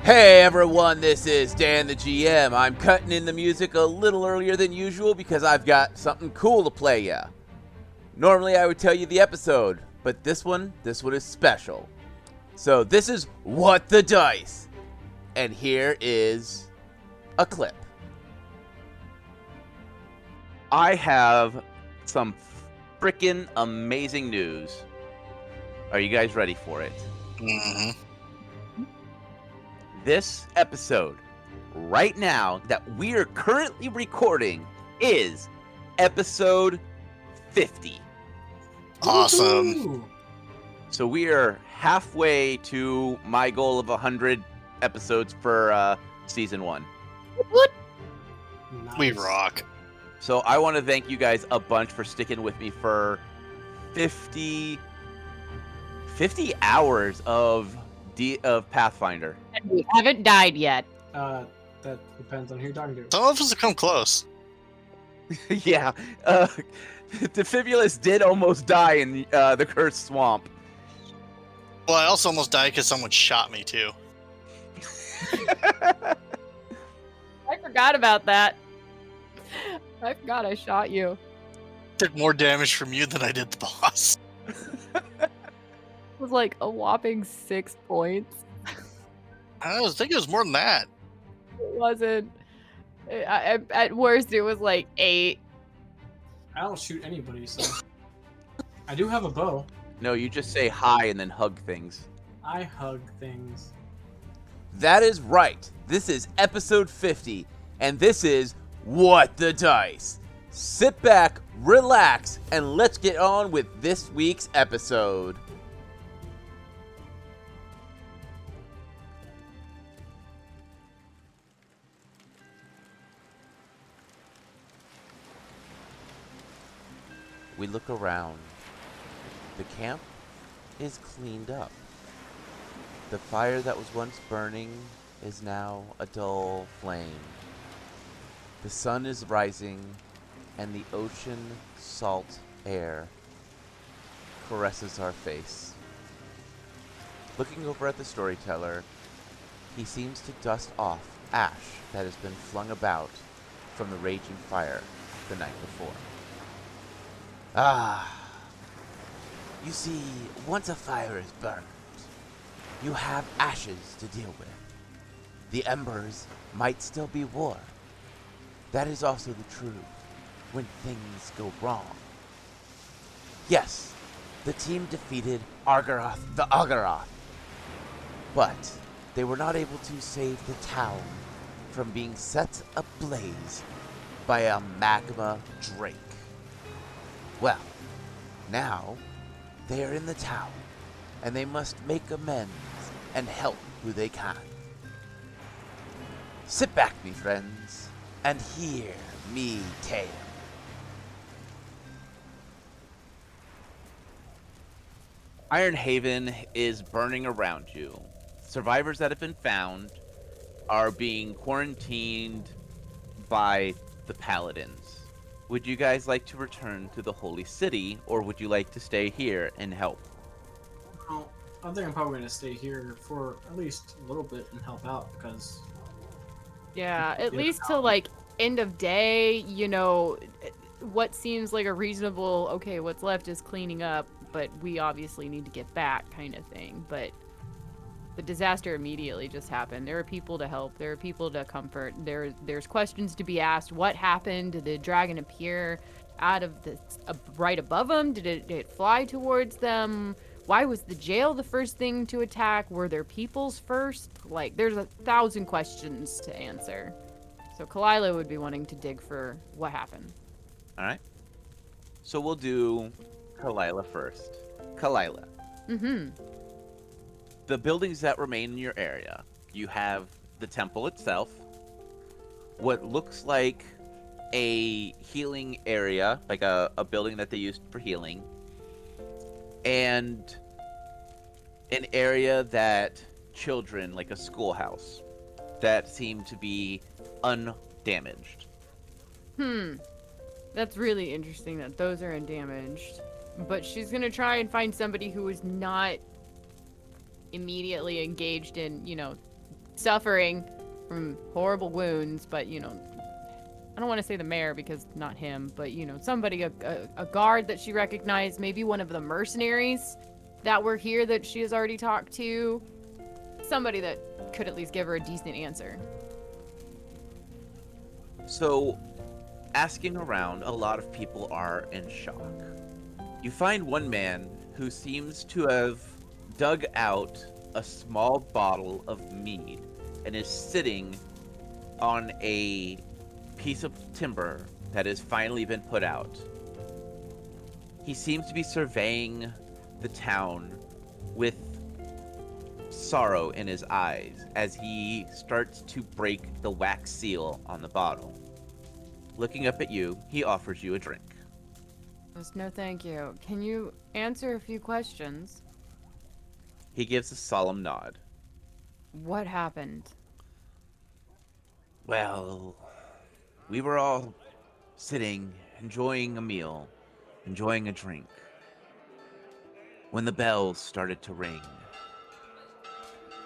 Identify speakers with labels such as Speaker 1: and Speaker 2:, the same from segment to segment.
Speaker 1: Hey everyone, this is Dan the GM. I'm cutting in the music a little earlier than usual because I've got something cool to play ya. Normally I would tell you the episode, but this one is special. So this is What the Dice. And here is a clip. I have some freaking amazing news. Are you guys ready for it?
Speaker 2: Mm-hmm.
Speaker 1: This episode, right now, that we are currently recording, is episode 50.
Speaker 2: Awesome.
Speaker 3: Woo-hoo!
Speaker 1: So we are halfway to my goal of 100 episodes for season 1.
Speaker 3: Nice.
Speaker 2: We rock.
Speaker 1: So I want to thank you guys a bunch for sticking with me for 50 hours of Pathfinder.
Speaker 4: And we haven't died yet.
Speaker 3: That depends on who you're talking to.
Speaker 2: Some of us have come close.
Speaker 1: Yeah, Defibulus did almost die in the Cursed Swamp.
Speaker 2: Well, I also almost died because someone shot me too.
Speaker 4: I forgot about that. I forgot I shot you.
Speaker 2: Took more damage from you than I did the boss.
Speaker 4: It was like a whopping 6 points.
Speaker 2: I was thinking it was more than that.
Speaker 4: It wasn't. At worst, it was like 8.
Speaker 3: I don't shoot anybody, so I do have a bow.
Speaker 1: No, you just say hi and then hug things.
Speaker 3: I hug things.
Speaker 1: That is right. This is episode 50, and this is What the Dice. Sit back, relax, and let's get on with this week's episode. We look around. The camp is cleaned up. The fire that was once burning is now a dull flame. The sun is rising, and the ocean salt air caresses our face. Looking over at the storyteller, he seems to dust off ash that has been flung about from the raging fire the night before. Ah, you see, once a fire is burned, you have ashes to deal with. The embers might still be warm. That is also the truth when things go wrong. Yes, the team defeated Argaroth the Oggaroth, but they were not able to save the town from being set ablaze by a magma drake. Well, now they are in the town, and they must make amends and help who they can. Sit back, me friends, and hear me tale. Ironhaven is burning around you. Survivors that have been found are being quarantined by the paladins. Would you guys like to return to the Holy City, or would you like to stay here and help?
Speaker 3: Well, I think I'm probably going to stay here for at least a little bit and help out because
Speaker 4: Yeah, at
Speaker 3: Yeah.
Speaker 4: least till like end of day, what seems like a reasonable, okay, what's left is cleaning up, but we obviously need to get back kind of thing. But the disaster immediately just happened. There are people to help. There are people to comfort. There's questions to be asked. What happened? Did the dragon appear out of the right above them? Did it fly towards them? Why was the jail the first thing to attack? Were there peoples first? Like, there's 1,000 questions to answer. So Kalila would be wanting to dig for what happened.
Speaker 1: All right. So we'll do Kalila first. Kalila,
Speaker 4: Mm-hmm.
Speaker 1: the buildings that remain in your area. You have the temple itself, what looks like a healing area, like a building that they used for healing, and an area that children, like a schoolhouse, that seem to be undamaged.
Speaker 4: That's really interesting that those are undamaged. But she's gonna try and find somebody who is not immediately engaged in, suffering from horrible wounds, but, I don't want to say the mayor because not him, but, somebody, a guard that she recognized, maybe one of the mercenaries that were here that she has already talked to. Somebody that could at least give her a decent answer.
Speaker 5: So, asking around, a lot of people are in shock. You find one man who seems to have dug out a small bottle of mead and is sitting on a piece of timber that has finally been put out. He seems to be surveying the town with sorrow in his eyes as he starts to break the wax seal on the bottle. Looking up at you, he offers you a drink.
Speaker 4: No, thank you. Can you answer a few questions?
Speaker 5: He gives a solemn nod.
Speaker 4: What happened?
Speaker 5: Well, we were all sitting, enjoying a meal, enjoying a drink, when the bells started to ring.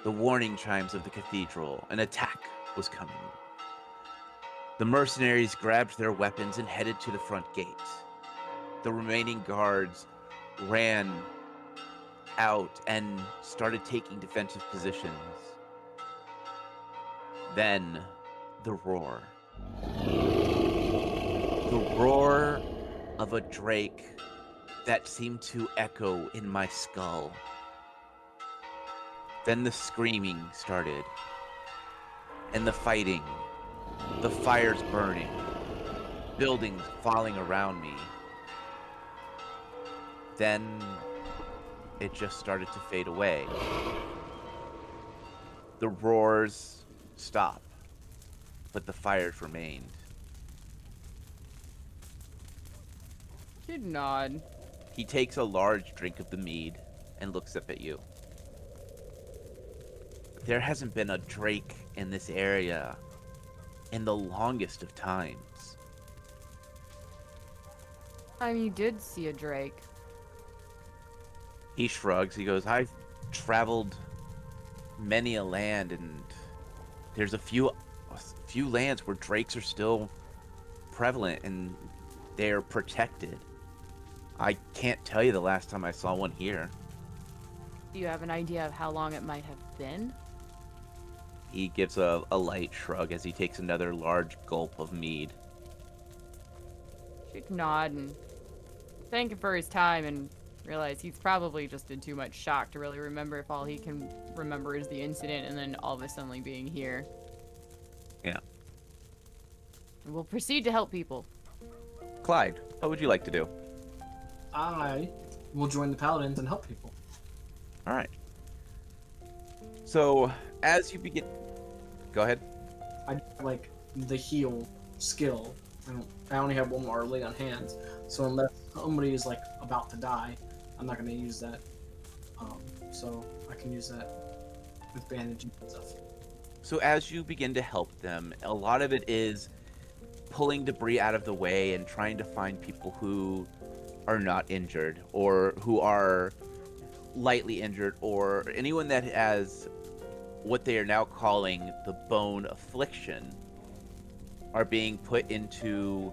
Speaker 5: The warning chimes of the cathedral, an attack was coming. The mercenaries grabbed their weapons and headed to the front gate. The remaining guards ran out and started taking defensive positions. Then, the roar. The roar of a drake that seemed to echo in my skull. Then the screaming started, and the fighting, the fires burning, buildings falling around me. Then it just started to fade away. The roars stopped, but the fires remained.
Speaker 4: He'd nod.
Speaker 5: He takes a large drink of the mead and looks up at you. There hasn't been a drake in this area in the longest of times.
Speaker 4: You did see a drake.
Speaker 5: He shrugs. He goes, I've traveled many a land, and there's a few lands where drakes are still prevalent and they're protected. I can't tell you the last time I saw one here.
Speaker 4: Do you have an idea of how long it might have been?
Speaker 5: He gives a light shrug as he takes another large gulp of mead.
Speaker 4: She'd nod and thank him for his time and realize he's probably just in too much shock to really remember if all he can remember is the incident and then all of a sudden being here.
Speaker 5: Yeah.
Speaker 4: We'll proceed to help people.
Speaker 5: Clyde, what would you like to do?
Speaker 3: I will join the paladins and help people.
Speaker 5: All right. So, as you begin... Go ahead.
Speaker 3: I like the heal skill. I only have one more lay on hands, so unless somebody is like about to die, I'm not going to use that. So I can use that with bandaging and stuff.
Speaker 5: So as you begin to help them, a lot of it is pulling debris out of the way and trying to find people who are not injured or who are lightly injured or anyone that has what they are now calling the bone affliction are being put into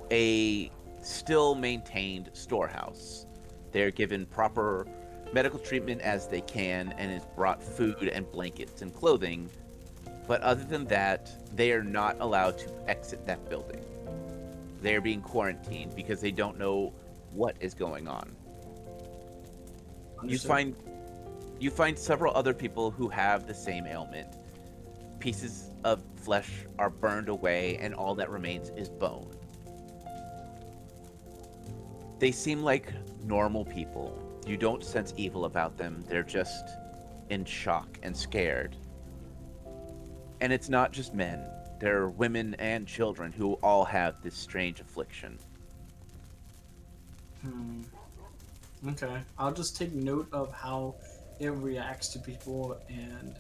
Speaker 5: a still maintained storehouse. They're given proper medical treatment as they can and is brought food and blankets and clothing. But other than that, they are not allowed to exit that building. They are being quarantined because they don't know what is going on.
Speaker 3: Understood.
Speaker 5: You find several other people who have the same ailment. Pieces of flesh are burned away and all that remains is bone. They seem like normal people. You don't sense evil about them. They're just in shock and scared. And it's not just men. There are women and children who all have this strange affliction.
Speaker 3: Okay. I'll just take note of how it reacts to people and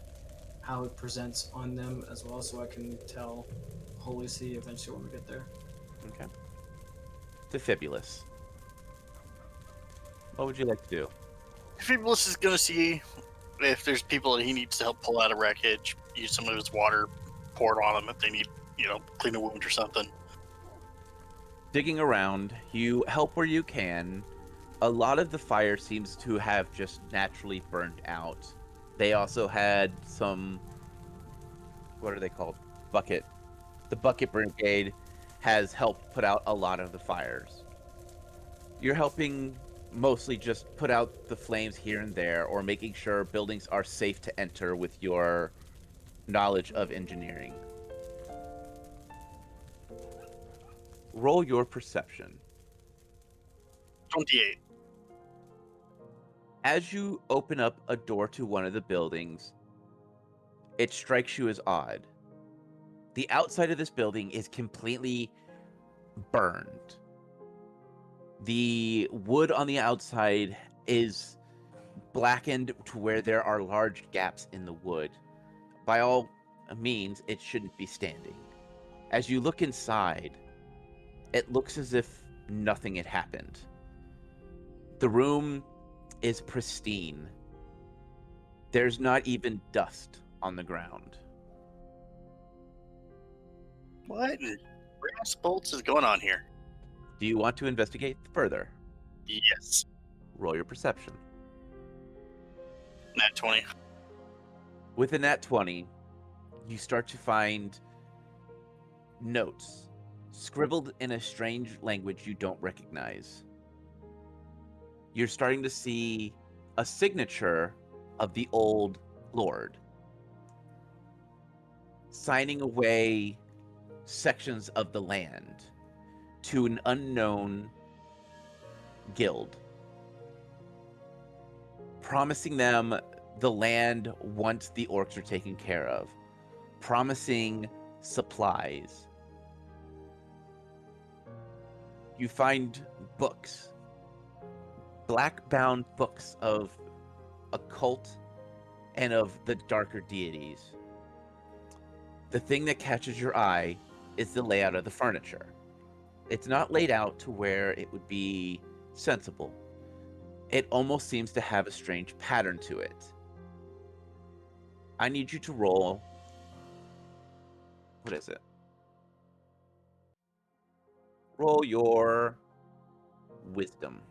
Speaker 3: how it presents on them as well, so I can tell Holy See eventually when we get there.
Speaker 5: Okay. Defibulus. What would you like to do?
Speaker 2: Fibulus is gonna see if there's people that he needs to help pull out of wreckage, use some of his water, pour it on them if they need, clean a wound or something.
Speaker 5: Digging around, you help where you can. A lot of the fire seems to have just naturally burned out. They also had some, what are they called? Bucket. The bucket brigade has helped put out a lot of the fires. You're helping mostly just put out the flames here and there, or making sure buildings are safe to enter with your knowledge of engineering. Roll your perception.
Speaker 2: 28.
Speaker 5: As you open up a door to one of the buildings, it strikes you as odd. The outside of this building is completely burned. The wood on the outside is blackened to where there are large gaps in the wood. By all means, it shouldn't be standing. As you look inside, it looks as if nothing had happened. The room is pristine. There's not even dust on the ground.
Speaker 2: What in brass bolts is going on here?
Speaker 5: Do you want to investigate further?
Speaker 2: Yes.
Speaker 5: Roll your perception.
Speaker 2: Nat 20.
Speaker 5: With a nat 20, you start to find notes scribbled in a strange language you don't recognize. You're starting to see a signature of the old lord, signing away sections of the land to an unknown guild, promising them the land once the orcs are taken care of, promising supplies. You find books, black-bound books of occult and of the darker deities. The thing that catches your eye is the layout of the furniture. It's not laid out to where it would be sensible. It almost seems to have a strange pattern to it. I need you to roll. What is it? Roll your wisdom.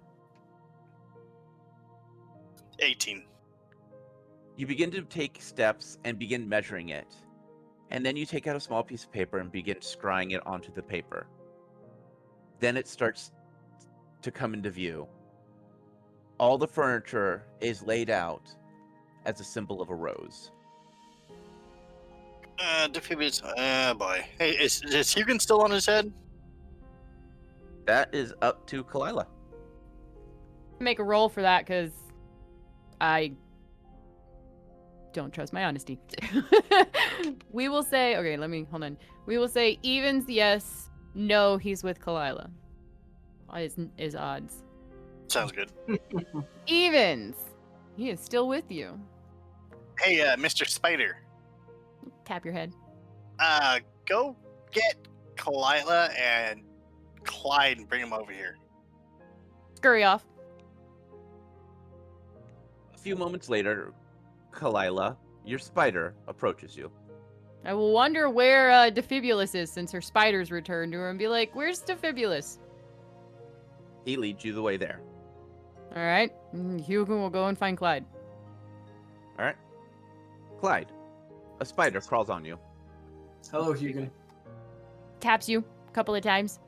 Speaker 2: 18.
Speaker 5: You begin to take steps and begin measuring it. And then you take out a small piece of paper and begin scrying it onto the paper. Then it starts to come into view. All the furniture is laid out as a symbol of a rose.
Speaker 2: Defibulus. Boy. Hey, is Hugin still on his head?
Speaker 5: That is up to Kalila.
Speaker 4: Make a roll for that because I don't trust my honesty. We will say, okay, hold on. We will say evens, yes. No, he's with Kalila. Is odds.
Speaker 2: Sounds good.
Speaker 4: Evens. He is still with you.
Speaker 2: Hey, Mr. Spider.
Speaker 4: Tap your head.
Speaker 2: Go get Kalila and Clyde and bring them over here.
Speaker 4: Scurry off.
Speaker 5: A few moments later, Kalila, your spider, approaches you.
Speaker 4: I will wonder where Defibulus is since her spiders returned to her and be like, where's Defibulus?
Speaker 5: He leads you the way there.
Speaker 4: All right. Hugo will go and find Clyde.
Speaker 5: All right. Clyde, a spider crawls on you.
Speaker 3: Hello, Hugin.
Speaker 4: Taps you a couple of times.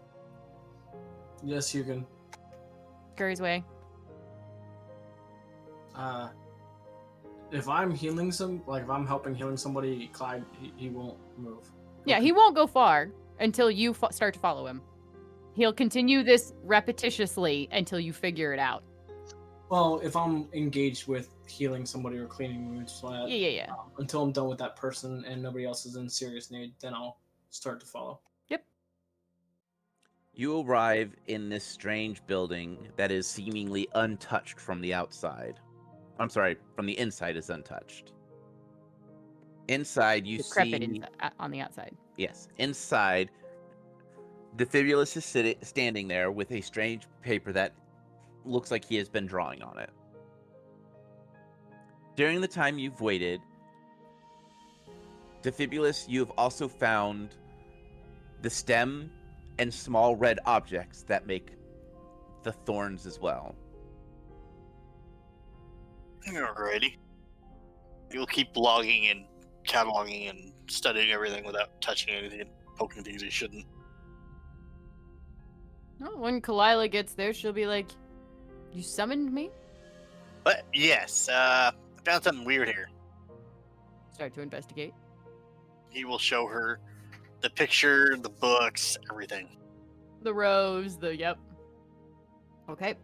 Speaker 3: Yes, Hugin.
Speaker 4: Scurries away.
Speaker 3: If I'm healing if I'm helping healing somebody, Clyde, he won't move.
Speaker 4: Yeah, he won't go far until you start to follow him. He'll continue this repetitiously until you figure it out.
Speaker 3: Well, if I'm engaged with healing somebody or cleaning wounds,
Speaker 4: Yeah.
Speaker 3: until I'm done with that person and nobody else is in serious need, then I'll start to follow.
Speaker 4: Yep.
Speaker 5: You arrive in this strange building that is seemingly untouched from the outside. I'm sorry, from the inside is untouched. Inside, you
Speaker 4: Decrepit
Speaker 5: see...
Speaker 4: on the outside.
Speaker 5: Yes, inside, Defibulus is standing there with a strange paper that looks like he has been drawing on it. During the time you've waited, Defibulus, you have also found the stem and small red objects that make the thorns as well.
Speaker 2: Alrighty. You'll keep logging and cataloging and studying everything without touching anything and poking things you shouldn't.
Speaker 4: Oh, when Kalila gets there, she'll be like, "You summoned me?"
Speaker 2: But yes, I found something weird here.
Speaker 4: Start to investigate.
Speaker 2: He will show her the picture, the books, everything.
Speaker 4: The rose, yep. Okay.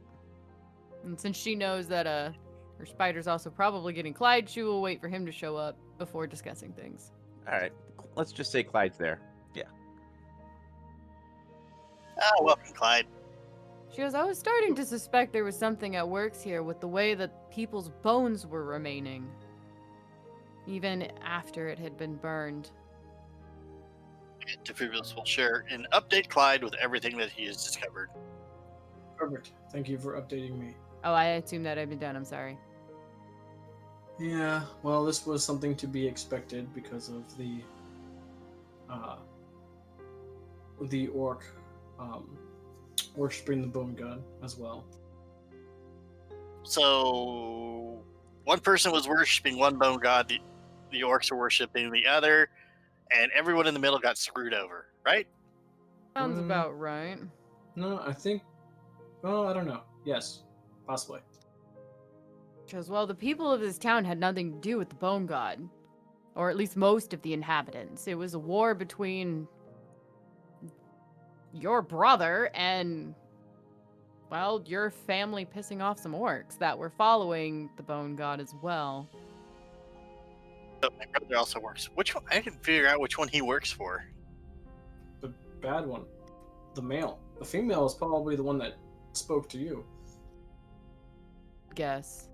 Speaker 4: And since she knows that her spider's also probably getting Clyde, she will wait for him to show up before discussing things.
Speaker 5: All right, let's just say Clyde's there.
Speaker 2: Welcome, Clyde.
Speaker 4: She goes, "I was starting to suspect there was something at works here with the way that people's bones were remaining, even after it had been burned."
Speaker 2: Defibulus will share and update Clyde with everything that he has discovered.
Speaker 3: Perfect. Thank you for updating me.
Speaker 4: Oh, I assumed that had been done. I'm sorry.
Speaker 3: Yeah, well, this was something to be expected because of the orc worshipping the bone god as well.
Speaker 2: So, one person was worshipping one bone god, the orcs were worshipping the other, and everyone in the middle got screwed over, right?
Speaker 4: Sounds about right.
Speaker 3: No, I think. Well, I don't know. Yes, possibly.
Speaker 4: She goes, "Well, the people of this town had nothing to do with the bone god, or at least most of the inhabitants. It was a war between your brother and, well, your family pissing off some orcs that were following the bone god as well."
Speaker 2: But my brother also works. Which one? I can figure out which one he works for.
Speaker 3: The bad one. The male. The female is probably the one that spoke to you.
Speaker 4: Guess.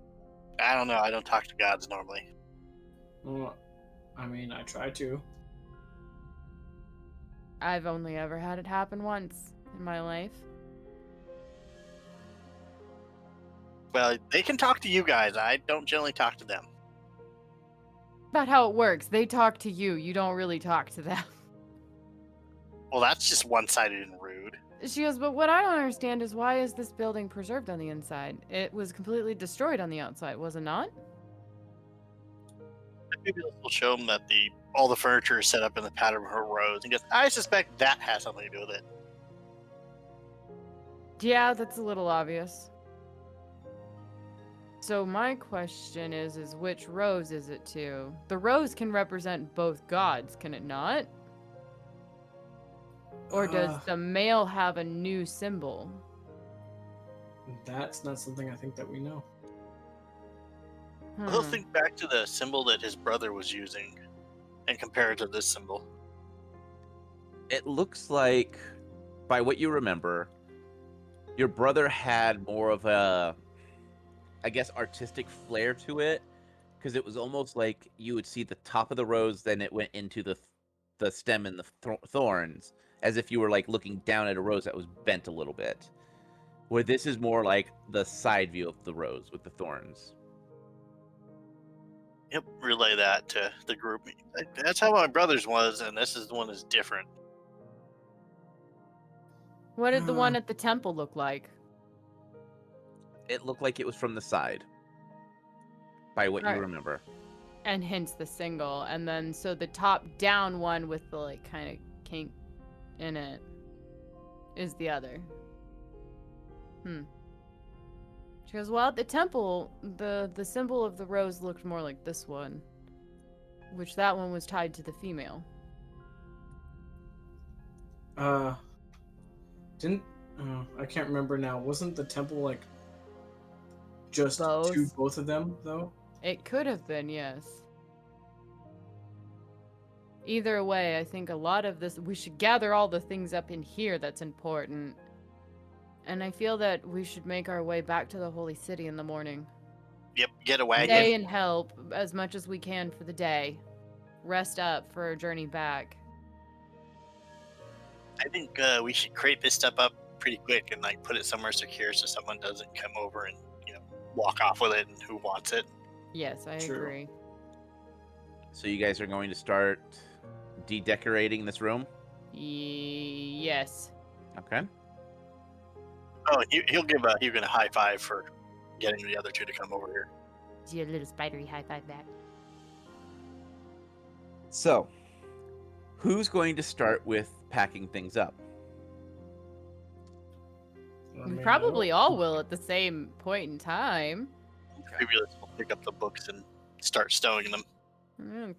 Speaker 2: I don't know. I don't talk to gods normally.
Speaker 3: Well, I mean, I try to.
Speaker 4: I've only ever had it happen once in my life.
Speaker 2: Well, they can talk to you guys. I don't generally talk to them.
Speaker 4: About how it works. They talk to you. You don't really talk to them.
Speaker 2: Well, that's just one-sided and rude.
Speaker 4: She goes, "But what I don't understand is why is this building preserved on the inside? It was completely destroyed on the outside, was it not?"
Speaker 2: Maybe this will show them that all the furniture is set up in the pattern of her rose. And goes, I suspect that has something to do with it.
Speaker 4: Yeah, that's a little obvious. So my question is which rose is it to? The rose can represent both gods, can it not? Or does the male have a new symbol?
Speaker 3: That's not something I think that we know.
Speaker 2: We'll think back to the symbol that his brother was using and compare it to this symbol.
Speaker 5: It looks like, by what you remember, your brother had more of a, I guess, artistic flair to it, because it was almost like you would see the top of the rose, then it went into the stem and the thorns, as if you were like looking down at a rose that was bent a little bit. Where this is more like the side view of the rose with the thorns.
Speaker 2: Yep, relay that to the group. That's how my brother's was, and this is the one that's different.
Speaker 4: What did the one at the temple look like?
Speaker 5: It looked like it was from the side, by what you remember.
Speaker 4: And hence the single. And then, so the top down one with the like kind of kink in it is the other. She goes, well, at the temple, the symbol of the rose looked more like this one. Which that one was tied to the female.
Speaker 3: I can't remember now. Wasn't the temple like just to both of them though?
Speaker 4: It could have been, yes. Either way, I think a lot of this, we should gather all the things up in here that's important. And I feel that we should make our way back to the Holy City in the morning.
Speaker 2: Yep, get a wagon.
Speaker 4: Stay and help as much as we can for the day. Rest up for our journey back.
Speaker 2: I think we should crate this stuff up pretty quick and like put it somewhere secure so someone doesn't come over and walk off with it and who wants it.
Speaker 4: Yes, I
Speaker 3: True.
Speaker 4: agree.
Speaker 5: So you guys are going to start de-decorating this room?
Speaker 4: Yes.
Speaker 5: Okay.
Speaker 2: Oh, he'll give Hugin a high five for getting the other two to come over here.
Speaker 4: Do you a little spidery high five back?
Speaker 5: So, who's going to start with packing things up?
Speaker 3: I
Speaker 4: We
Speaker 3: mean,
Speaker 4: probably all will at the same point in time.
Speaker 2: Maybe we'll pick up the books and start stowing them.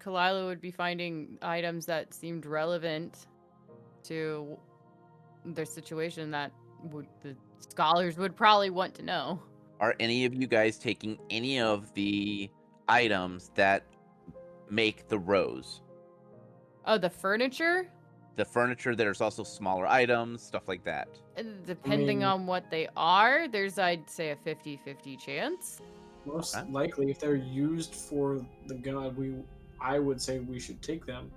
Speaker 4: Kalila would be finding items that seemed relevant to their situation that the scholars would probably want to know.
Speaker 5: Are any of you guys taking any of the items that make the rose?
Speaker 4: Oh, the furniture?
Speaker 5: The furniture, there's also smaller items, stuff like that.
Speaker 4: Depending
Speaker 3: mean-
Speaker 4: on what they are, there's, I'd say, a 50-50 chance.
Speaker 3: Most
Speaker 5: Okay.
Speaker 3: likely, if they're used for the god, I would say we should take them.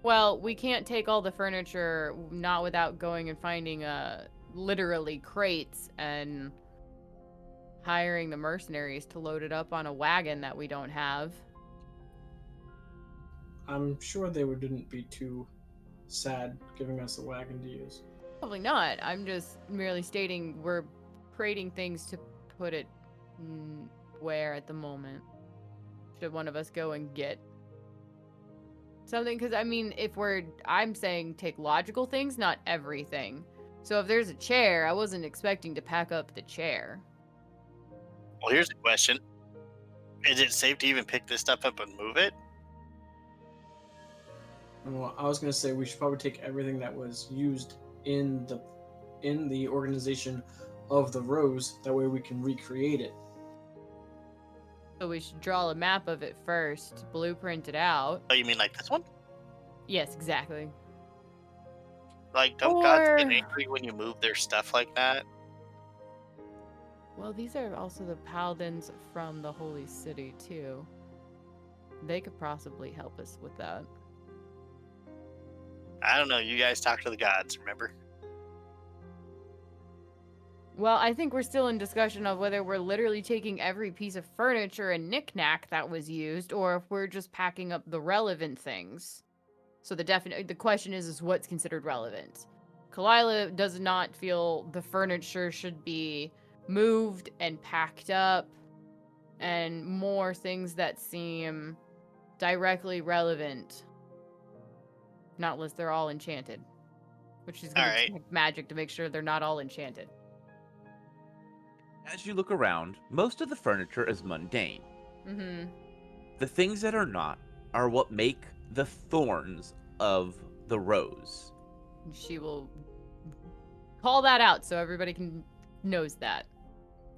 Speaker 4: Well, we can't take all the furniture not without going and finding literally crates and hiring the mercenaries to load it up on a wagon that we don't have.
Speaker 3: I'm sure they wouldn't be too sad giving us a wagon to use.
Speaker 4: Probably not. I'm just merely stating we're creating things to put it where at the moment. Should one of us go and get something? Because, I mean, I'm saying take logical things, not everything. So if there's a chair, I wasn't expecting to pack up the chair.
Speaker 2: Well, here's the question: is it safe to even pick this stuff up and move it?
Speaker 3: Well, I was gonna say we should probably take everything that was used in the organization of the rose. That way we can recreate it.
Speaker 4: So we should draw a map of it first, blueprint it out.
Speaker 2: Oh, you mean like this one?
Speaker 4: Yes, exactly.
Speaker 2: Like, don't gods get
Speaker 4: Or-
Speaker 2: angry when you move their stuff like that?
Speaker 4: Well, these are also the paladins from the Holy City, too. They could possibly help us with that.
Speaker 2: I don't know. You guys talk to the gods, remember?
Speaker 4: Well, I think we're still in discussion of whether we're literally taking every piece of furniture and knickknack that was used, or if we're just packing up the relevant things. So the question is what's considered relevant. Kalila does not feel the furniture should be moved and packed up, and more things that seem directly relevant. Not unless they're all enchanted. Which is going
Speaker 2: Alright.
Speaker 4: to take magic to make sure they're not all enchanted.
Speaker 5: As you look around, most of the furniture is mundane.
Speaker 4: Mm-hmm.
Speaker 5: The things that are not are what make the thorns of the rose.
Speaker 4: She will call that out so everybody knows that.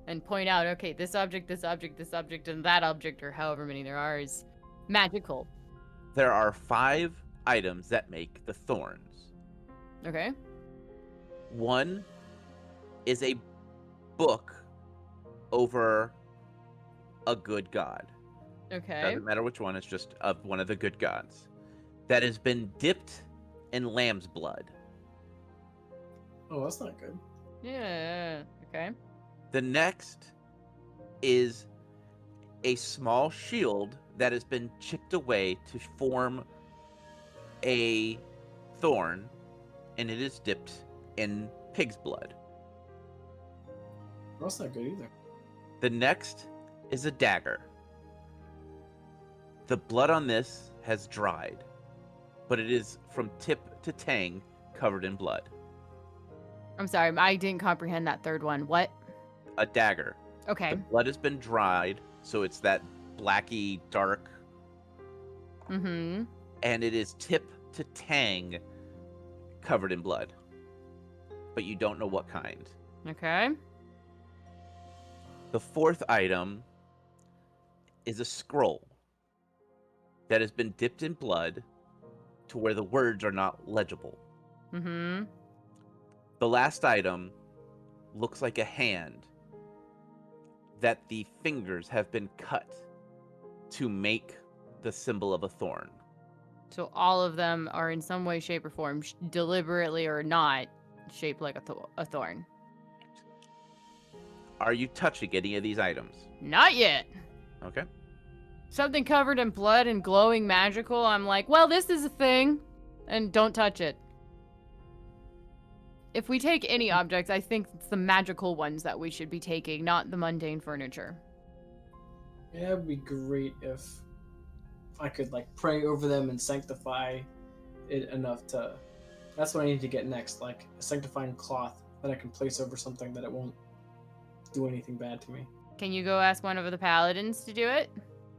Speaker 4: And point out, okay, this object, this object, this object, and that object, or however many there are, is magical.
Speaker 5: There are 5 items that make the thorns.
Speaker 4: Okay?
Speaker 5: One is a book over a good god.
Speaker 4: Okay.
Speaker 5: Doesn't matter which one, it's just of one of the good gods. That has been dipped in lamb's blood.
Speaker 3: Oh, that's not good.
Speaker 4: Yeah. Okay.
Speaker 5: The next is a small shield that has been chipped away to form a thorn, and it is dipped in pig's blood.
Speaker 3: That's not good either.
Speaker 5: The next is a dagger. The blood on this has dried, but it is from tip to tang covered in blood.
Speaker 4: I'm sorry, I didn't comprehend that third one. What?
Speaker 5: A dagger.
Speaker 4: Okay.
Speaker 5: The blood has been dried, so it's that blacky, dark,
Speaker 4: Mm-hmm.
Speaker 5: and it is tip to tang covered in blood. But you don't know what kind.
Speaker 4: Okay.
Speaker 5: The fourth item is a scroll that has been dipped in blood to where the words are not legible.
Speaker 4: Mm-hmm.
Speaker 5: The last item looks like a hand that the fingers have been cut to make the symbol of a thorn.
Speaker 4: So all of them are in some way, shape, or form, deliberately or not, shaped like a thorn.
Speaker 5: Are you touching any of these items?
Speaker 4: Not yet.
Speaker 5: Okay.
Speaker 4: Something covered in blood and glowing magical, I'm like, well, this is a thing, and don't touch it. If we take any objects, I think it's the magical ones that we should be taking, not the mundane furniture.
Speaker 3: Yeah, it'd be great if I could like pray over them and sanctify it enough to. That's what I need to get next, like a sanctifying cloth that I can place over something that it won't do anything bad to me.
Speaker 4: Can you go ask one of the paladins to do it?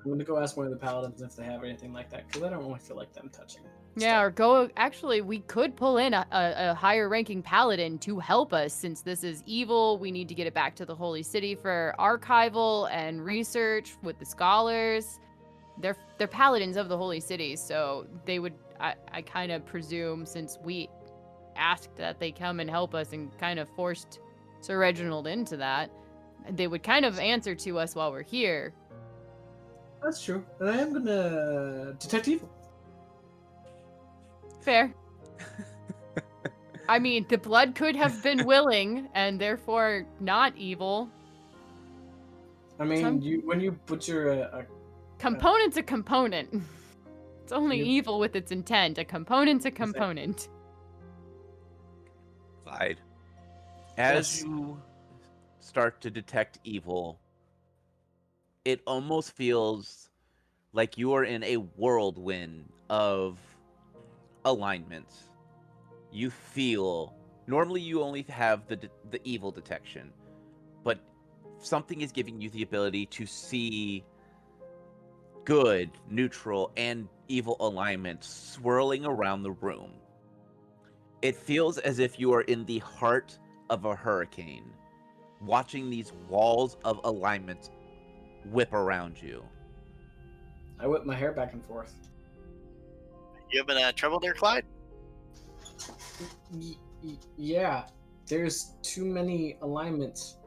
Speaker 3: I'm gonna go ask one of the paladins if they have anything like that, because I don't really feel like them touching.
Speaker 4: Yeah, or go. Actually, we could pull in a higher ranking paladin to help us since this is evil. We need to get it back to the Holy City for archival and research with the scholars. They're paladins of the Holy City, so they would. I kind of presume, since we asked that they come and help us and kind of forced Sir Reginald into that, they would kind of answer to us while we're here.
Speaker 3: That's true. And I am gonna detect evil.
Speaker 4: Fair. I mean, the blood could have been willing and therefore not evil.
Speaker 3: I mean, when you butcher a
Speaker 4: Component's a component. It's only
Speaker 3: You-
Speaker 4: evil with its intent. A component's a component.
Speaker 5: Clyde, as
Speaker 3: Yes.
Speaker 5: you start to detect evil, it almost feels like you are in a whirlwind of alignments. You feel normally you only have the evil detection, but something is giving you the ability to see good, neutral, and evil alignments swirling around the room. It feels as if you are in the heart of a hurricane, watching these walls of alignment whip around you.
Speaker 3: I whip my hair back and forth.
Speaker 2: You having trouble there, Clyde?
Speaker 3: Yeah, there's too many alignments.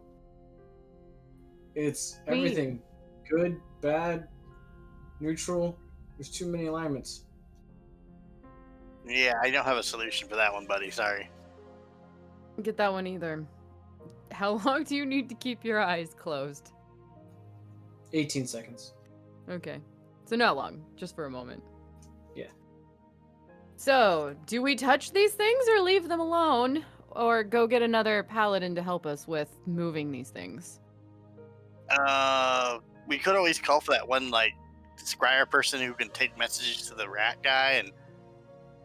Speaker 3: It's everything. Good, bad, neutral. There's too many alignments.
Speaker 2: Yeah, I don't have a solution for that one, buddy. Sorry.
Speaker 4: Get that one either. How long do you need to keep your eyes closed?
Speaker 3: 18 seconds.
Speaker 4: Okay. So not long, just for a moment.
Speaker 3: Yeah.
Speaker 4: So, do we touch these things or leave them alone? Or go get another paladin to help us with moving these things?
Speaker 2: We could always call for that one, like, scryer person who can take messages to the rat guy and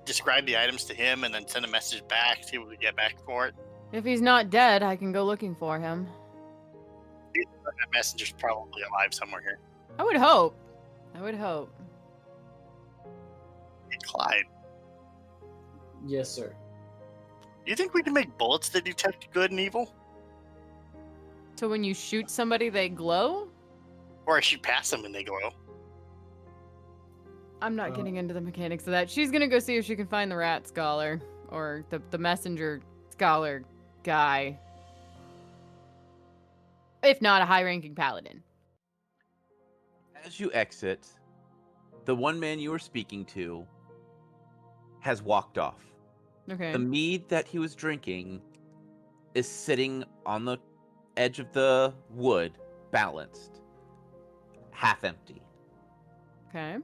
Speaker 2: describe the items to him and then send a message back, see what we get back for it.
Speaker 4: If he's not dead, I can go looking for him.
Speaker 2: That messenger's probably alive somewhere here.
Speaker 4: I would hope. I would hope.
Speaker 2: Hey, Clyde,
Speaker 3: Yes, sir.
Speaker 2: you think we can make bullets that detect good and evil?
Speaker 4: So when you shoot somebody, they glow?
Speaker 2: Or I shoot past them and they glow?
Speaker 4: I'm not
Speaker 3: Uh,
Speaker 4: getting into the mechanics of that. She's gonna go see if she can find the rat scholar or the messenger scholar guy. If not, a high-ranking paladin.
Speaker 5: As you exit, the one man you were speaking to has walked off.
Speaker 4: Okay.
Speaker 5: The mead that he was drinking is sitting on the edge of the wood, balanced, half empty.
Speaker 4: Okay.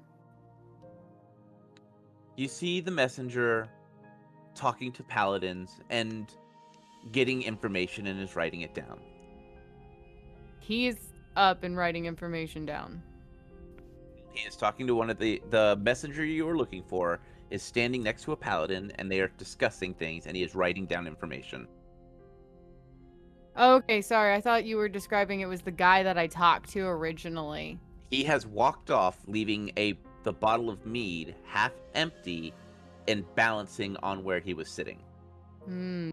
Speaker 5: You see the messenger talking to paladins and getting information and is writing it down.
Speaker 4: He's up and writing information down.
Speaker 5: He is talking to one of the messenger you were looking for is standing next to a paladin and they are discussing things and he is writing down information.
Speaker 4: Okay, sorry. I thought you were describing it was the guy that I talked to originally.
Speaker 5: He has walked off, leaving the bottle of mead half empty and balancing on where he was sitting.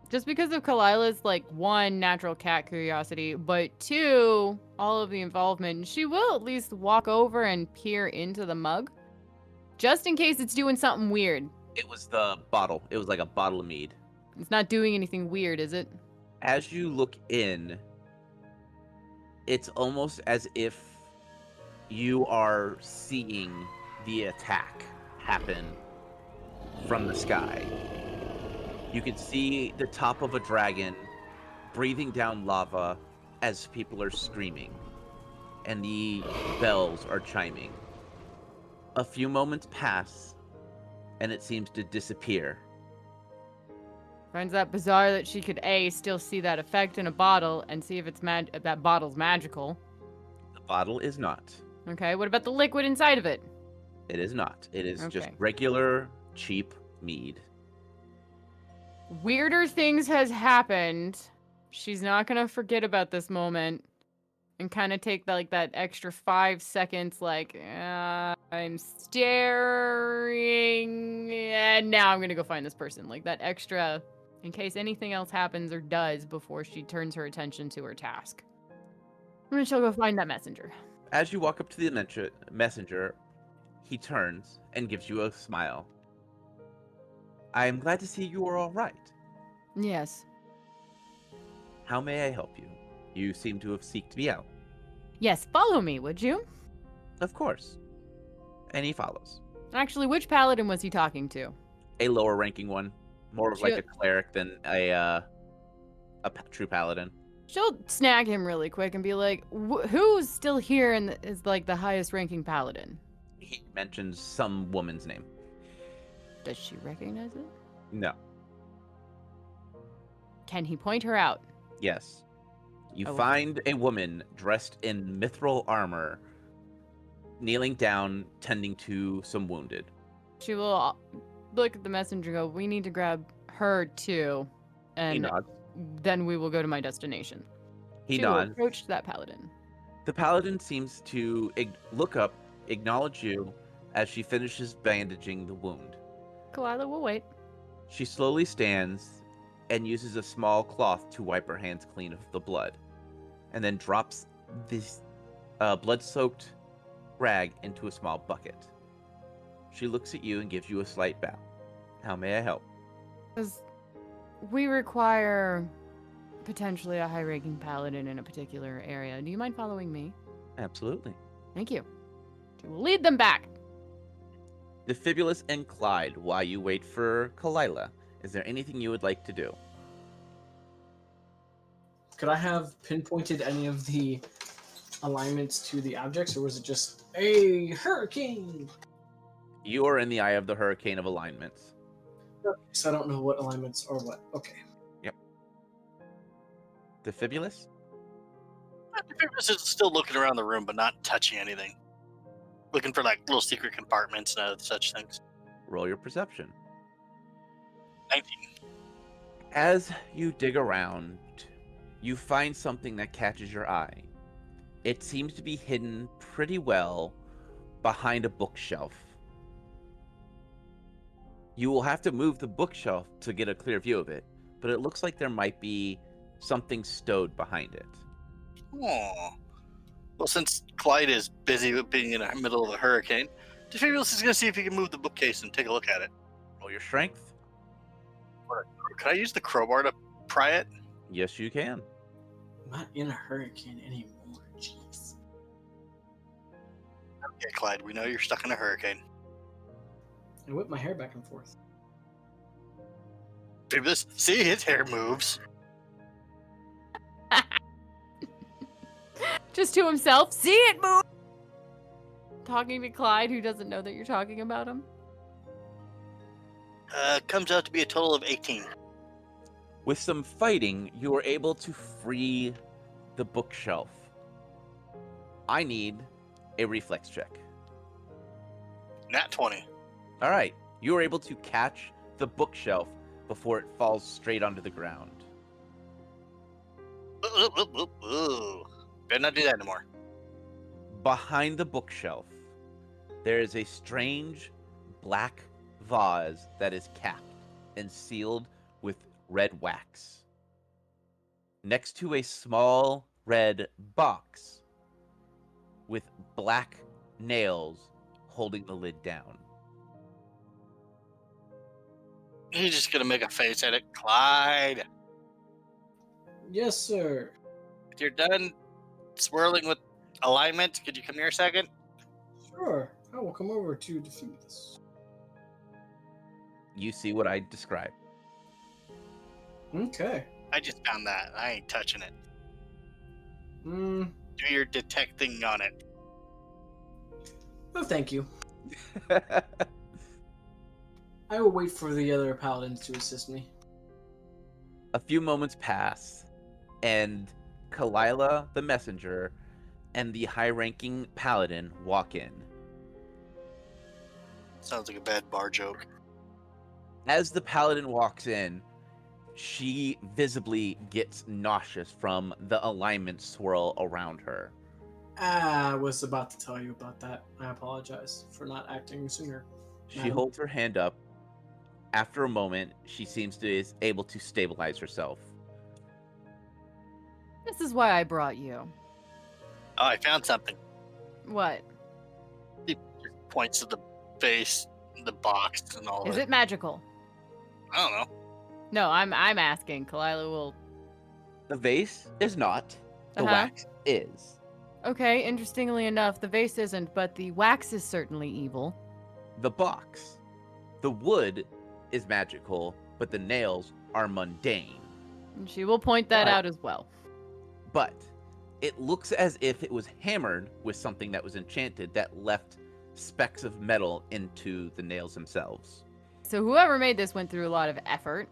Speaker 4: Just because of Kalila's, like, one, natural cat curiosity, but two, all of the involvement, she will at least walk over and peer into the mug. Just in case it's doing something weird.
Speaker 5: It was the bottle. It was like a bottle of mead.
Speaker 4: It's not doing anything weird, is it?
Speaker 5: As you look in, it's almost as if you are seeing the attack happen from the sky. You can see the top of a dragon breathing down lava as people are screaming, and the bells are chiming. A few moments pass, and it seems to disappear.
Speaker 4: Finds that bizarre that she could A, still see that effect in a bottle and see if it's if that bottle's magical.
Speaker 5: The bottle is not.
Speaker 4: Okay, what about the liquid inside of it?
Speaker 5: It is not. It is just
Speaker 4: Okay.
Speaker 5: regular, cheap mead.
Speaker 4: Weirder things has happened. She's not gonna forget about this moment and kind of take that extra 5 seconds, like, I'm staring, and now I'm gonna go find this person. Like that extra, in case anything else happens or does before she turns her attention to her task. And then she'll go find that messenger.
Speaker 5: As you walk up to the messenger, he turns and gives you a smile. I am glad to see you are all right.
Speaker 4: Yes.
Speaker 5: How may I help you? You seem to have seeked me out.
Speaker 4: Yes, follow me, would you?
Speaker 5: Of course. And he follows.
Speaker 4: Actually, which paladin was he talking to?
Speaker 5: A lower ranking one. More of like
Speaker 4: She'll-
Speaker 5: a cleric than a true paladin.
Speaker 4: She'll snag him really quick and be like, who's still here and is like the highest ranking paladin?
Speaker 5: He mentions some woman's name.
Speaker 4: Does she recognize it?
Speaker 5: No.
Speaker 4: Can he point her out?
Speaker 5: Yes. You
Speaker 4: Oh.
Speaker 5: find a woman dressed in mithril armor, kneeling down, tending to some wounded.
Speaker 4: She will look at the messenger and go, we need to grab her too.
Speaker 5: He
Speaker 4: And
Speaker 5: nods.
Speaker 4: then we will go to my destination.
Speaker 5: He
Speaker 4: She will
Speaker 5: nods.
Speaker 4: approach that paladin.
Speaker 5: The paladin seems to look up, acknowledge you as she finishes bandaging the wound.
Speaker 4: Kalila will wait.
Speaker 5: She slowly stands and uses a small cloth to wipe her hands clean of the blood, and then drops this blood-soaked rag into a small bucket. She looks at you and gives you a slight bow. How may I help?
Speaker 4: Because we require potentially a high-ranking paladin in a particular area. Do you mind following me?
Speaker 5: Absolutely.
Speaker 4: Thank you. She will lead them back.
Speaker 5: Defibulus and Clyde, while you wait for Kalila, is there anything you would like to do?
Speaker 3: Could I have pinpointed any of the alignments to the objects, or was it just a hurricane?
Speaker 5: You are in the eye of the hurricane of alignments.
Speaker 3: So I don't know what alignments or what. Okay.
Speaker 5: Defibulus?
Speaker 2: Defibulus is still looking around the room, but not touching anything. Looking for like little secret compartments and such things.
Speaker 5: Roll your perception.
Speaker 2: 19.
Speaker 5: As you dig around, you find something that catches your eye. It seems to be hidden pretty well behind a bookshelf. You will have to move the bookshelf to get a clear view of it, but it looks like there might be something stowed behind it.
Speaker 2: Oh. Well, since Clyde is busy with being in the middle of a hurricane, Defibulus is going to see if he can move the bookcase and take a look at it.
Speaker 5: Roll your strength.
Speaker 2: Could I use the crowbar to pry it?
Speaker 5: Yes, you can.
Speaker 3: I'm not in a hurricane anymore. Jeez.
Speaker 2: Okay, Clyde, we know you're stuck in a hurricane.
Speaker 3: I whip my hair back and forth.
Speaker 2: Defibulus, see, his hair moves.
Speaker 4: Just to himself. See it move! Talking to Clyde, who doesn't know that you're talking about him.
Speaker 2: Comes out to be a total of 18.
Speaker 5: With some fighting, you are able to free the bookshelf. I need a reflex check.
Speaker 2: Nat 20.
Speaker 5: All right, you are able to catch the bookshelf before it falls straight onto the ground.
Speaker 2: Ooh. Better not do that anymore.
Speaker 5: Behind the bookshelf, there is a strange black vase that is capped and sealed with red wax. Next to a small red box with black nails holding the lid down.
Speaker 2: He's just going to make a face at it. Clyde,
Speaker 3: Yes, sir.
Speaker 2: if you're done swirling with alignment, could you come here a second?
Speaker 3: Sure. I will come over to defeat this.
Speaker 5: you see what I described.
Speaker 3: Okay.
Speaker 2: I just found that. I ain't touching it.
Speaker 3: Hmm.
Speaker 2: Do your detecting on it.
Speaker 3: Oh, thank you. I will wait for the other paladins to assist me.
Speaker 5: A few moments pass, and Kalila, the messenger, and the high-ranking paladin walk in.
Speaker 2: Sounds like a bad bar joke.
Speaker 5: As the paladin walks in, she visibly gets nauseous from the alignment swirl around her.
Speaker 3: I was about to tell you about that. I apologize for not acting sooner.
Speaker 5: She
Speaker 3: Madam?
Speaker 5: holds her hand up. After a moment, she seems to is able to stabilize herself.
Speaker 4: This is why I brought you.
Speaker 2: Oh, I found something.
Speaker 4: What?
Speaker 2: He points to the face, the box, and all
Speaker 4: Is
Speaker 2: that.
Speaker 4: it magical?
Speaker 2: I don't know.
Speaker 4: No, I'm asking. Kalila will.
Speaker 5: The vase is not. The
Speaker 4: Uh-huh.
Speaker 5: wax is.
Speaker 4: Okay, interestingly enough, the vase isn't, but the wax is certainly evil.
Speaker 5: The box. The wood is magical, but the nails are mundane.
Speaker 4: And she will point that
Speaker 5: Right.
Speaker 4: out as well.
Speaker 5: But it looks as if it was hammered with something that was enchanted that left specks of metal into the nails themselves.
Speaker 4: So whoever made this went through a lot of effort.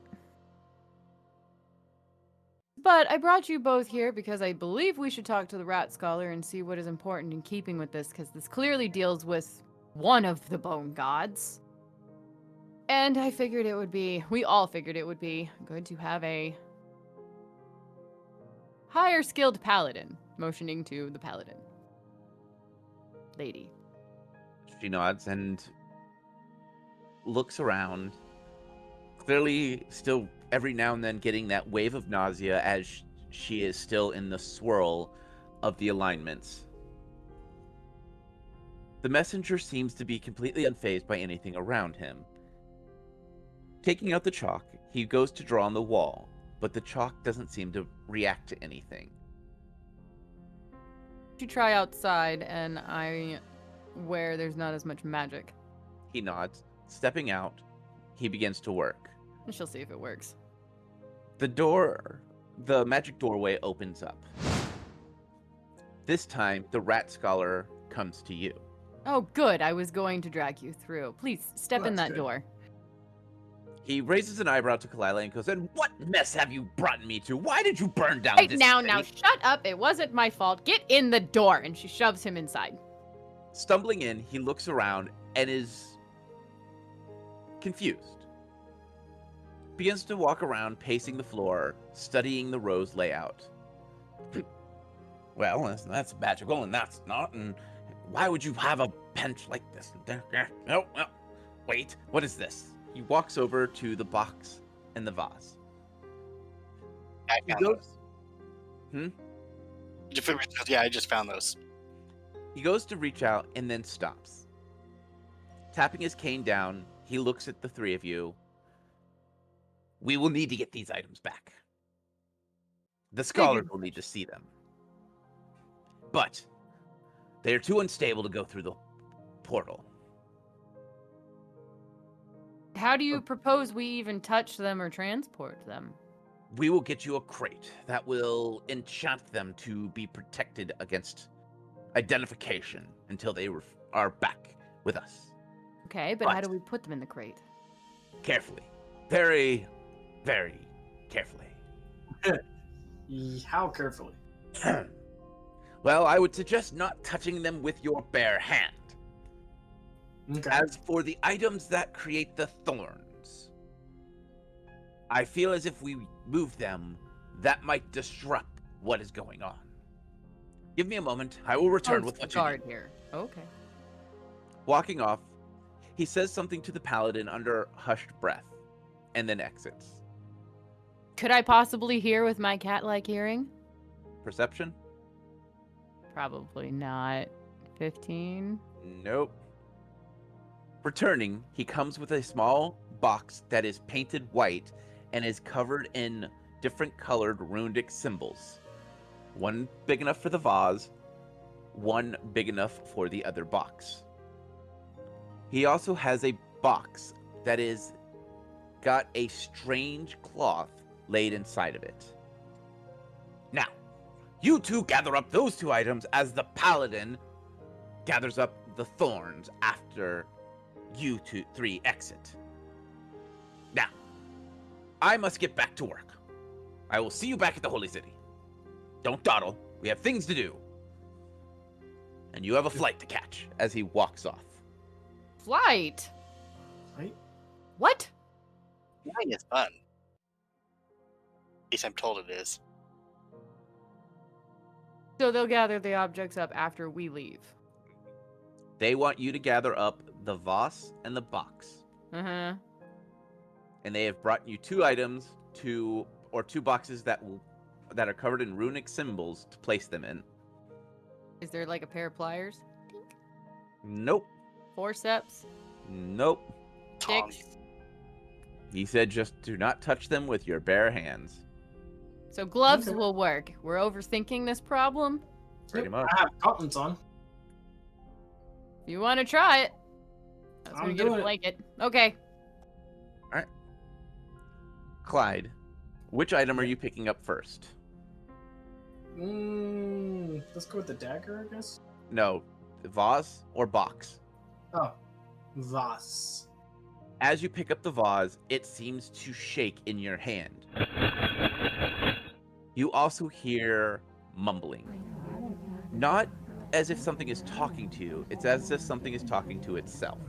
Speaker 4: But I brought you both here because I believe we should talk to the rat scholar and see what is important in keeping with this, because this clearly deals with one of the bone gods. And I figured it would be, we all figured it would be good to have a higher skilled paladin, motioning to the paladin. Lady.
Speaker 5: She nods and looks around, clearly still every now and then getting that wave of nausea as she is still in the swirl of the alignments. The messenger seems to be completely unfazed by anything around him. Taking out the chalk, he goes to draw on the wall, but the chalk doesn't seem to react to anything.
Speaker 4: You try outside, and where there's not as much magic.
Speaker 5: He nods. Stepping out, he begins to work.
Speaker 4: And she'll see if it works.
Speaker 5: The magic doorway opens up. This time, the rat scholar comes to you.
Speaker 4: Oh, good. I was going to drag you through. Please, step in
Speaker 3: That's
Speaker 4: that
Speaker 3: good.
Speaker 4: door.
Speaker 5: He raises an eyebrow to Kalila and goes, "And what mess have you brought me to? Why did you burn down
Speaker 4: Right
Speaker 5: this
Speaker 4: now,
Speaker 5: city?"
Speaker 4: shut up. It wasn't my fault. Get in the door. And she shoves him inside.
Speaker 5: Stumbling in, he looks around and is confused. Begins to walk around, pacing the floor, studying the rose layout. Well, that's magical, and that's not. And why would you have a bench like this? No, wait, what is this? He walks over to the box and the vase.
Speaker 2: I
Speaker 5: He
Speaker 2: found
Speaker 5: goes,
Speaker 2: those. Yeah, I just found those.
Speaker 5: he goes to reach out and then stops. Tapping his cane down, he looks at the three of you. We will need to get these items back. The scholars will need to see them. But they are too unstable to go through the portal.
Speaker 4: How do you propose we even touch them or transport them?
Speaker 5: We will get you a crate that will enchant them to be protected against identification until they are back with us.
Speaker 4: Okay, but how
Speaker 5: Right.
Speaker 4: do we put them in the crate?
Speaker 5: Carefully. Very, very carefully.
Speaker 3: How carefully?
Speaker 5: Well, I would suggest not touching them with your bare hand.
Speaker 3: Okay.
Speaker 5: As for the items that create the thorns, I feel as if we move them, that might disrupt what is going on. Give me a moment. I will return with what you
Speaker 4: guard
Speaker 5: need.
Speaker 4: here. Okay.
Speaker 5: Walking off, he says something to the paladin under hushed breath, and then exits.
Speaker 4: Could I possibly hear with my cat-like hearing?
Speaker 5: Perception?
Speaker 4: Probably not. 15?
Speaker 5: Nope. Returning, he comes with a small box that is painted white and is covered in different colored runic symbols. One big enough for the vase, one big enough for the other box. He also has a box that is got a strange cloth laid inside of it. Now, you two gather up those two items as the paladin gathers up the thorns after you three exit. Now, I must get back to work. I will see you back at the Holy City. Don't dawdle. We have things to do. And you have a flight to catch as he walks off.
Speaker 4: Flight?
Speaker 3: Right?
Speaker 4: What?
Speaker 2: Flying is fun. At least I'm told it is.
Speaker 4: So they'll gather the objects up after we leave.
Speaker 5: They want you to gather up the vase and the box.
Speaker 4: Uh-huh.
Speaker 5: And they have brought you two items, two boxes that are covered in runic symbols to place them in.
Speaker 4: Is there like a pair of pliers?
Speaker 5: Nope.
Speaker 4: Forceps?
Speaker 5: Nope.
Speaker 2: Tongs.
Speaker 4: Sticks?
Speaker 5: He said just do not touch them with your bare hands.
Speaker 4: So gloves
Speaker 3: Okay.
Speaker 4: will work. We're overthinking this problem.
Speaker 5: Pretty
Speaker 3: Yep,
Speaker 5: much.
Speaker 3: I have gauntlets on.
Speaker 4: If you want to try it, I was
Speaker 3: I'm
Speaker 4: gonna get a
Speaker 3: doing it.
Speaker 4: blanket. Okay.
Speaker 5: Clyde, which item are you picking up first?
Speaker 3: Let's go with the dagger, I guess.
Speaker 5: No, vase or box?
Speaker 3: Oh, vase.
Speaker 5: As you pick up the vase, it seems to shake in your hand. You also hear mumbling. Not as if something is talking to you, it's as if something is talking to itself.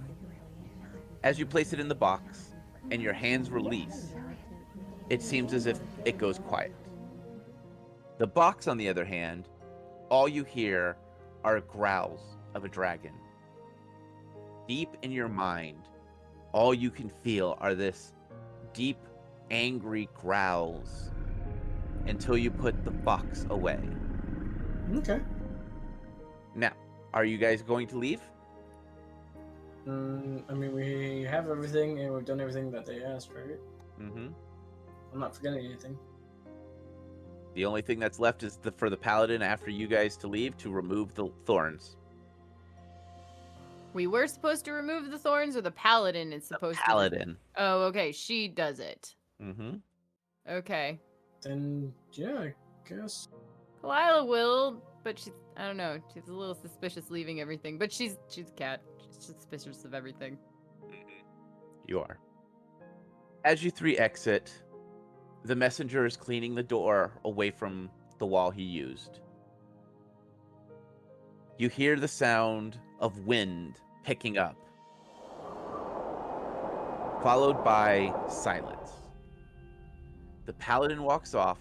Speaker 5: As you place it in the box and your hands release, it seems as if it goes quiet. The box, on the other hand, all you hear are growls of a dragon. Deep in your mind, all you can feel are this deep, angry growls until you put the box away.
Speaker 3: Okay.
Speaker 5: Now, are you guys going to leave?
Speaker 3: I mean, we have everything and we've done everything that they asked, right?
Speaker 5: Mm-hmm.
Speaker 3: I'm not forgetting anything.
Speaker 5: The only thing that's left is for the paladin after you guys to leave to remove the thorns.
Speaker 4: We were supposed to remove the thorns, or the paladin is supposed to?
Speaker 5: Paladin.
Speaker 4: Oh, okay. She does it.
Speaker 5: Mm-hmm.
Speaker 4: Okay.
Speaker 3: Then, yeah, I guess.
Speaker 4: Kalila will, but I don't know. She's a little suspicious leaving everything, but she's a cat. She's suspicious of everything.
Speaker 5: You are. As you three exit, the messenger is cleaning the door away from the wall he used. You hear the sound of wind picking up, followed by silence. The paladin walks off.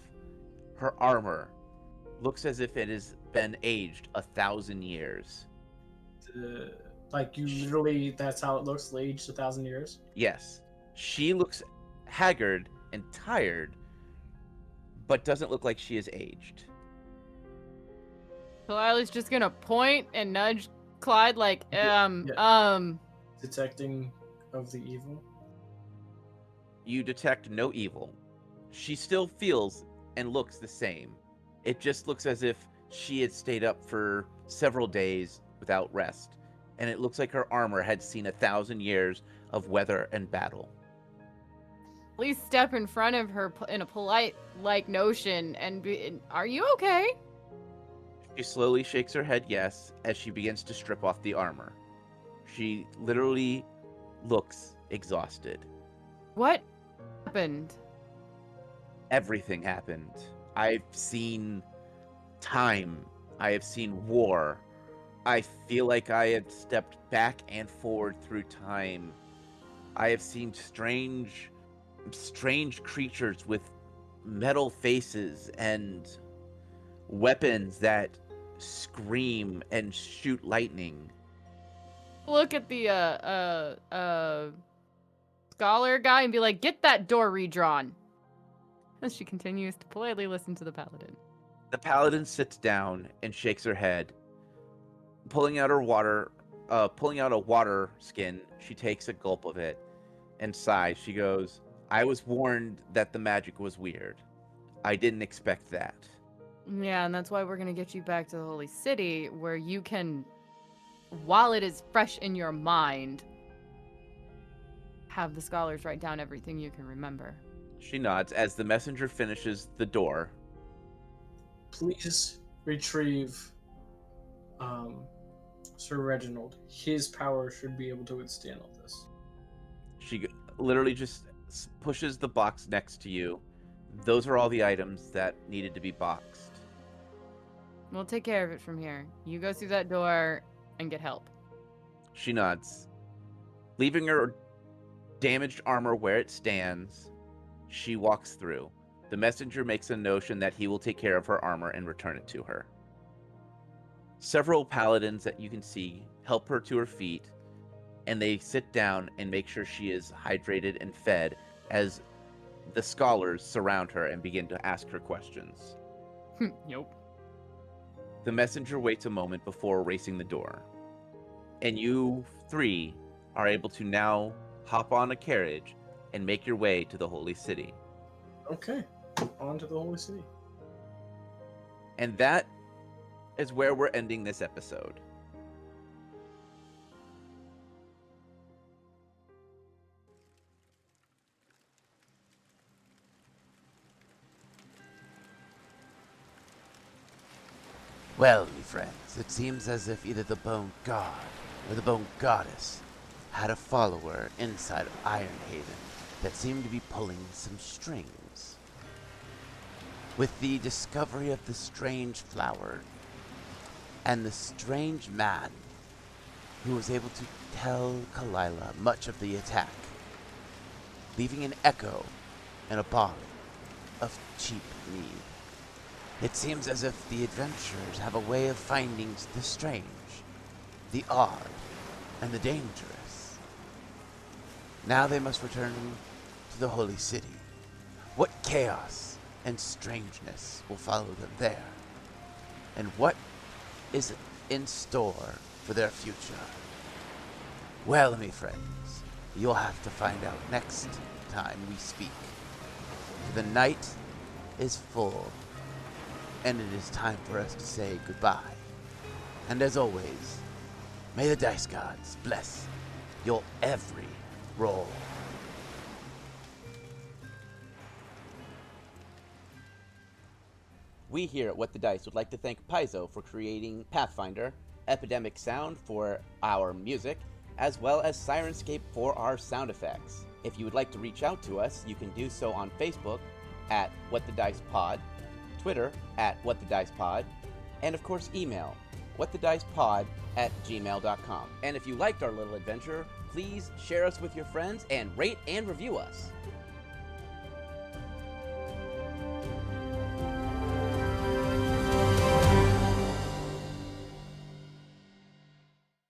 Speaker 5: Her armor looks as if it has been aged 1,000 years.
Speaker 3: Like, you literally, that's how it looks, aged 1,000 years.
Speaker 5: Yes, she looks haggard and tired, but doesn't look like she is aged.
Speaker 4: Kalila's just gonna point and nudge Clyde like,
Speaker 3: Detecting of the evil.
Speaker 5: You detect no evil. She still feels and looks the same. It just looks as if she had stayed up for several days without rest, and it looks like her armor had seen 1,000 years of weather and battle.
Speaker 4: Please step in front of her in a polite, like, notion and be, are you okay?
Speaker 5: She slowly shakes her head yes as she begins to strip off the armor. She literally looks exhausted.
Speaker 4: What happened?
Speaker 5: Everything happened. I've seen time. I have seen war. I feel like I have stepped back and forward through time. I have seen strange creatures with metal faces and weapons that scream and shoot lightning.
Speaker 4: Look at the scholar guy and be like, get that door redrawn. As she continues to politely listen to the paladin.
Speaker 5: The paladin sits down and shakes her head. Pulling out a water skin, she takes a gulp of it and sighs. She goes, I was warned that the magic was weird. I didn't expect that.
Speaker 4: Yeah, and that's why we're gonna get you back to the Holy City, where you can, while it is fresh in your mind, have the scholars write down everything you can remember.
Speaker 5: She nods as the messenger finishes the door.
Speaker 3: Please retrieve Sir Reginald. His power should be able to withstand all this.
Speaker 5: She literally just pushes the box next to you. Those are all the items that needed to be boxed.
Speaker 4: We'll take care of it from here. You go through that door and get help.
Speaker 5: She nods. Leaving her damaged armor where it stands, she walks through. The messenger makes a notion that he will take care of her armor and return it to her. Several paladins that you can see help her to her feet, and they sit down and make sure she is hydrated and fed as the scholars surround her and begin to ask her questions.
Speaker 4: Nope.
Speaker 5: The messenger waits a moment before racing the door, and you three are able to now hop on a carriage and make your way to the Holy City.
Speaker 3: Okay, on to the Holy City.
Speaker 5: And that is where we're ending this episode.
Speaker 1: Well, me friends, it seems as if either the Bone God or the Bone Goddess had a follower inside of Ironhaven that seemed to be pulling some strings. With the discovery of the strange flower and the strange man who was able to tell Kalila much of the attack, leaving an echo in a bottle of cheap mead. It seems as if the adventurers have a way of finding the strange, the odd, and the dangerous. Now they must return to the Holy City. What chaos and strangeness will follow them there? And what is in store for their future? Well, me friends, you'll have to find out next time we speak. For the night is full, and it is time for us to say goodbye. And as always, may the dice gods bless your every roll.
Speaker 5: We here at What the Dice would like to thank Paizo for creating Pathfinder, Epidemic Sound for our music, as well as Sirenscape for our sound effects. If you would like to reach out to us, you can do so on Facebook at What the Dice Pod, Twitter at What the Dice Pod, and of course email whatthedicepod@gmail.com. And if you liked our little adventure, please share us with your friends and rate and review us.